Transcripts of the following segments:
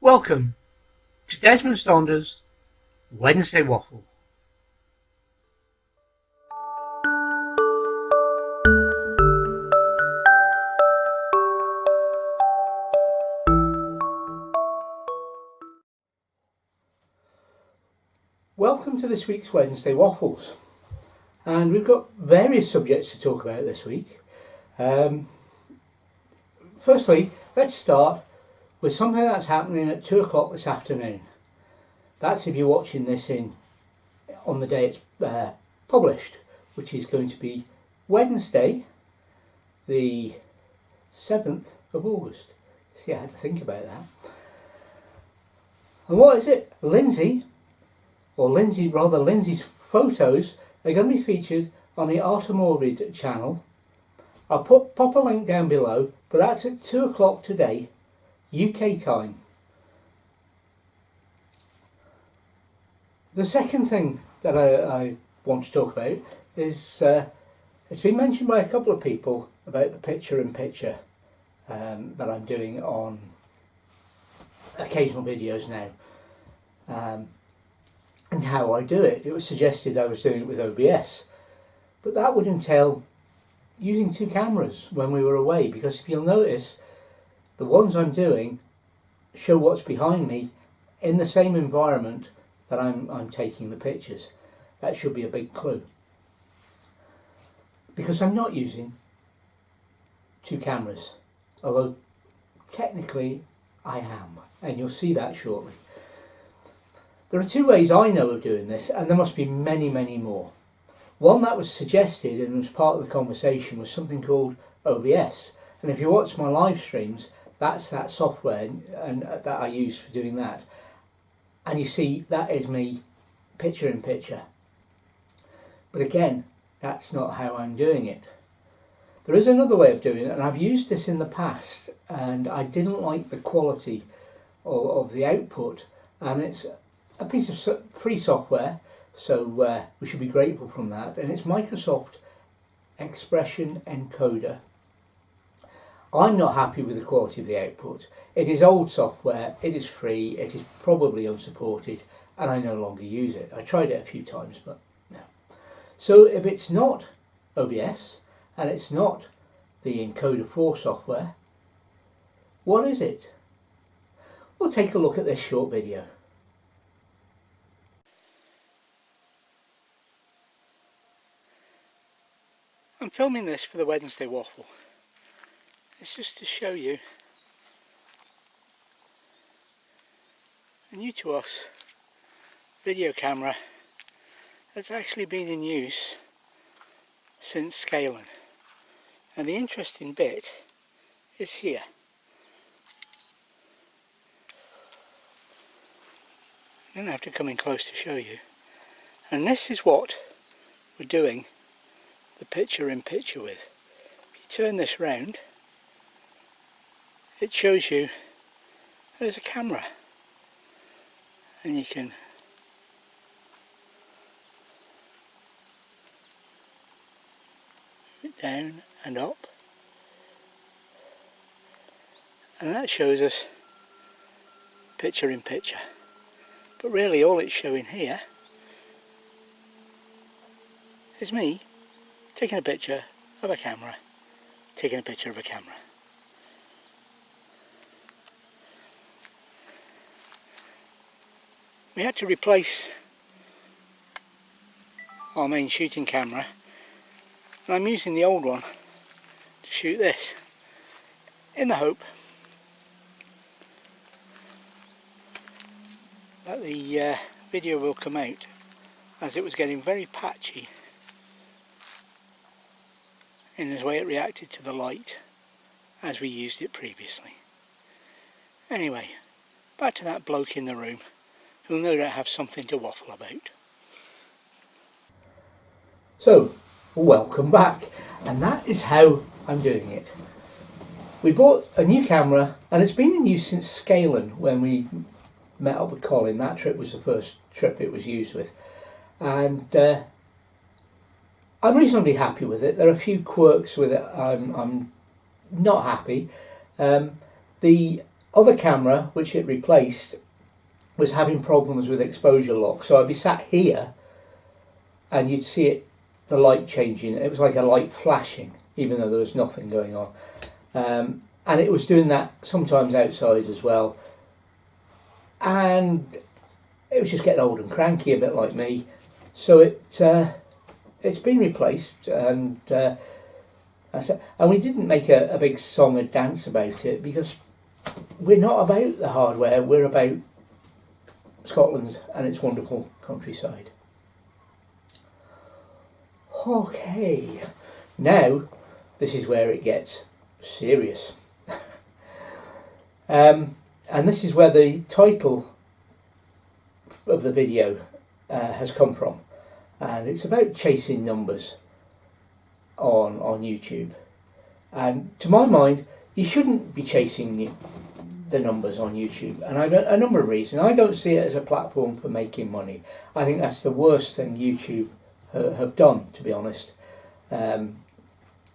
Welcome to Desmond Stonder's Wednesday Waffle. Welcome to this week's Wednesday Waffles, and we've got various subjects to talk about this week. Firstly, let's start with something that's happening at 2 o'clock this afternoon. That's if you're watching this on the day it's published, which is going to be Wednesday, the 7th of August. See, I had to think about that. And what is it? Lindsay's photos are going to be featured on the Artemorbid channel. I'll pop a link down below, but that's at 2 o'clock today, UK time. The second thing that I want to talk about is it's been mentioned by a couple of people about the picture-in-picture that I'm doing on occasional videos now, and how I do it. It was suggested I was doing it with OBS, but that would entail using two cameras when we were away, because if you'll notice, the ones I'm doing show what's behind me in the same environment that I'm taking the pictures. That should be a big clue, because I'm not using two cameras, although technically I am, and you'll see that shortly. There are two ways I know of doing this, and there must be many, many more. One that was suggested and was part of the conversation was something called OBS, and if you watch my live streams, that's that software and that I use for doing that. And you see, that is me picture in picture. But again, that's not how I'm doing it. There is another way of doing it, and I've used this in the past, and I didn't like the quality of the output, and it's a piece of free software, so we should be grateful from that, and it's Microsoft Expression Encoder. I'm not happy with the quality of the output. It is old software, it is free, it is probably unsupported, and I no longer use it. I tried it a few times, but no. So if it's not OBS, and it's not the Encoder 4 software, what is it? We'll take a look at this short video. I'm filming this for the Wednesday Waffle. It's just to show you a new to us video camera that's actually been in use since scaling. And the interesting bit is here. I'm going to have to come in close to show you. And this is what we're doing the picture-in-picture with. If you turn this round, it shows you there's a camera, and you can move it down and up, and that shows us picture-in-picture. But really all it's showing here is me taking a picture of a camera, taking a picture of a camera. We had to replace our main shooting camera, and I'm using the old one to shoot this, in the hope that the video will come out, as it was getting very patchy in the way it reacted to the light as we used it previously. Anyway, back to that bloke in the room who'll no doubt have something to waffle about. So, welcome back, and that is how I'm doing it. We bought a new camera, and it's been in use since scaling when we met up with Colin. That trip was the first trip it was used with, and I'm reasonably happy with it. There are a few quirks with it I'm not happy. The other camera, which it replaced, was having problems with exposure lock. So I'd be sat here and you'd see it, the light changing. It was like a light flashing, even though there was nothing going on. And it was doing that sometimes outside as well. And it was just getting old and cranky, a bit like me. So it's been replaced, and we didn't make a big song and dance about it, because we're not about the hardware, we're about Scotland and its wonderful countryside. Okay, now this is where it gets serious. And this is where the title of the video has come from, and it's about chasing numbers on YouTube. And to my mind, you shouldn't be chasing the numbers on YouTube, and a number of reasons. I don't see it as a platform for making money. I think that's the worst thing YouTube have done, to be honest.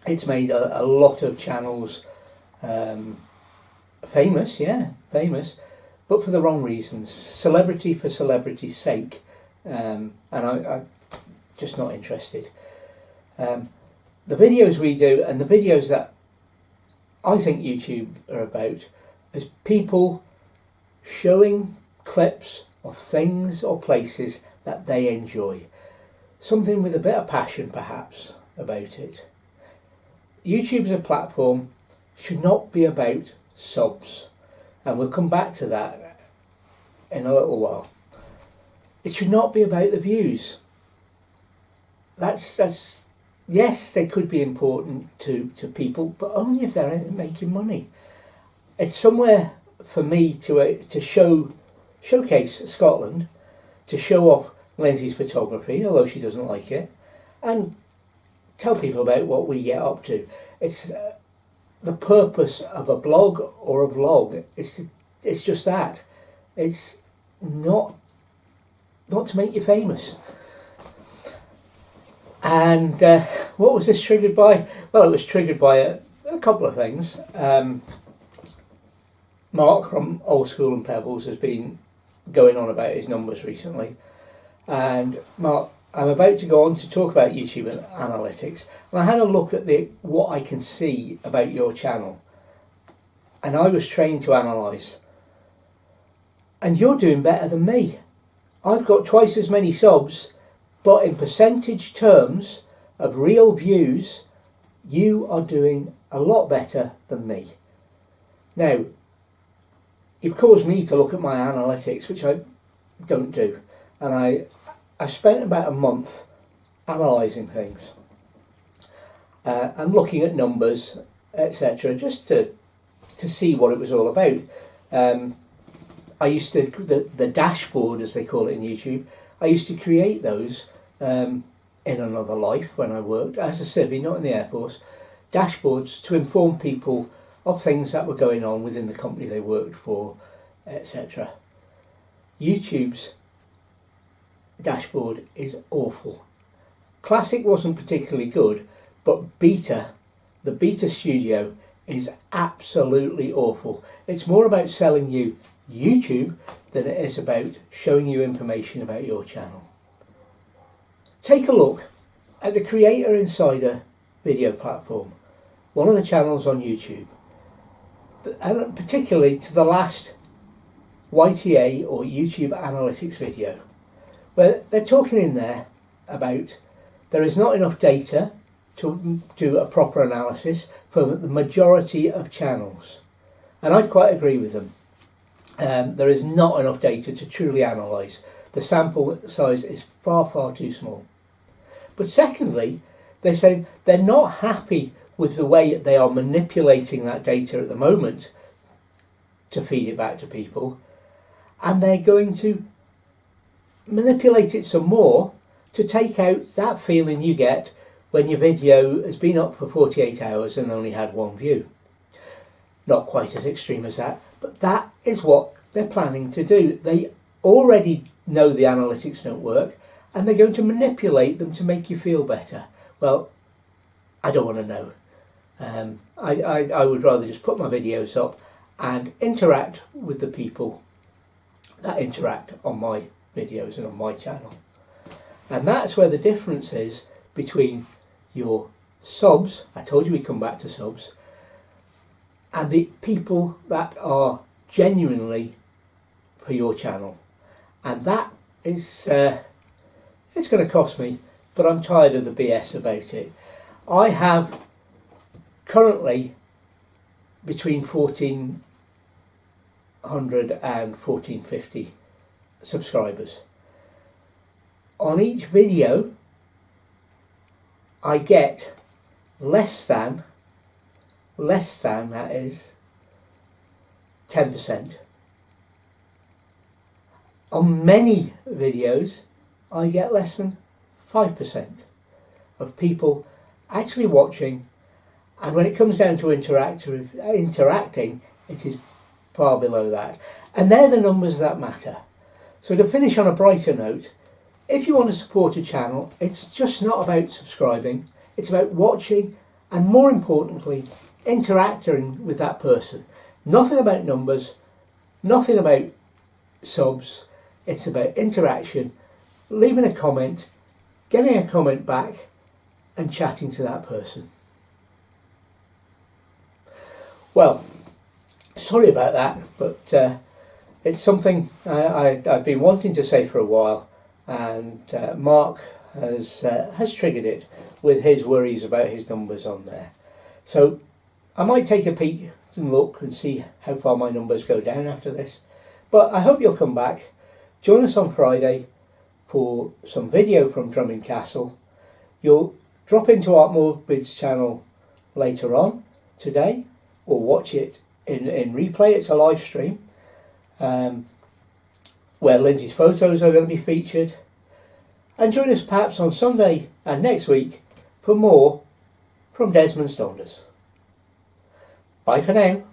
It's made a lot of channels famous, but for the wrong reasons. Celebrity for celebrity's sake, and I'm just not interested. The videos we do, and the videos that I think YouTube are about, is people showing clips of things or places that they enjoy. Something with a bit of passion, perhaps, about it. YouTube as a platform should not be about subs, and we'll come back to that in a little while. It should not be about the views. That's yes, they could be important to people, but only if they're making money. It's somewhere for me to showcase Scotland, to show off Lindsay's photography, although she doesn't like it, and tell people about what we get up to. It's the purpose of a blog or a vlog. It's just that. It's not to make you famous. And what was this triggered by? Well, it was triggered by a couple of things. Mark from Old School and Pebbles has been going on about his numbers recently. And Mark, I'm about to go on to talk about YouTube and analytics. And I had a look at what I can see about your channel. And I was trained to analyse. And you're doing better than me. I've got twice as many subs, but in percentage terms of real views, you are doing a lot better than me. Now, you've caused me to look at my analytics, which I don't do. And I've spent about a month analysing things and looking at numbers, etc., just to see what it was all about. I used to, the dashboard, as they call it in YouTube, I used to create those in another life when I worked as a civvy, not in the Air Force, dashboards to inform people of things that were going on within the company they worked for, etc. YouTube's dashboard is awful. Classic wasn't particularly good, but Beta, the Beta Studio, is absolutely awful. It's more about selling you YouTube than it is about showing you information about your channel. Take a look at the Creator Insider video platform, one of the channels on YouTube, and particularly to the last YTA or YouTube Analytics video, where they're talking in there about there is not enough data to do a proper analysis for the majority of channels. And I quite agree with them. There is not enough data to truly analyse. The sample size is far, far too small. But secondly, they're saying they're not happy with the way they are manipulating that data at the moment to feed it back to people, and they're going to manipulate it some more to take out that feeling you get when your video has been up for 48 hours and only had one view. Not quite as extreme as that, but that is what they're planning to do. They already know the analytics don't work, and they're going to manipulate them to make you feel better. Well, I don't want to know. I would rather just put my videos up and interact with the people that interact on my videos and on my channel. And that's where the difference is between your subs, I told you we come back to subs, and the people that are genuinely for your channel. And that is, it's going to cost me, but I'm tired of the BS about it. I have currently between 1400 and 1450 subscribers. On each video I get less than that is 10%. On many videos I get less than 5% of people actually watching, and when it comes down to interacting, it is far below that. And they're the numbers that matter. So to finish on a brighter note, if you want to support a channel, it's just not about subscribing, it's about watching and, more importantly, interacting with that person. Nothing about numbers, nothing about subs, it's about interaction, leaving a comment, getting a comment back and chatting to that person. Well, sorry about that, but it's something I've been wanting to say for a while, and Mark has triggered it with his worries about his numbers on there. So I might take a peek and look and see how far my numbers go down after this. But I hope you'll come back. Join us on Friday for some video from Drumming Castle. You'll drop into Artemorbid's channel later on today, or watch it in replay. It's a live stream where Lindsay's photos are going to be featured. And join us perhaps on Sunday and next week for more from Desmond Saunders. Bye for now.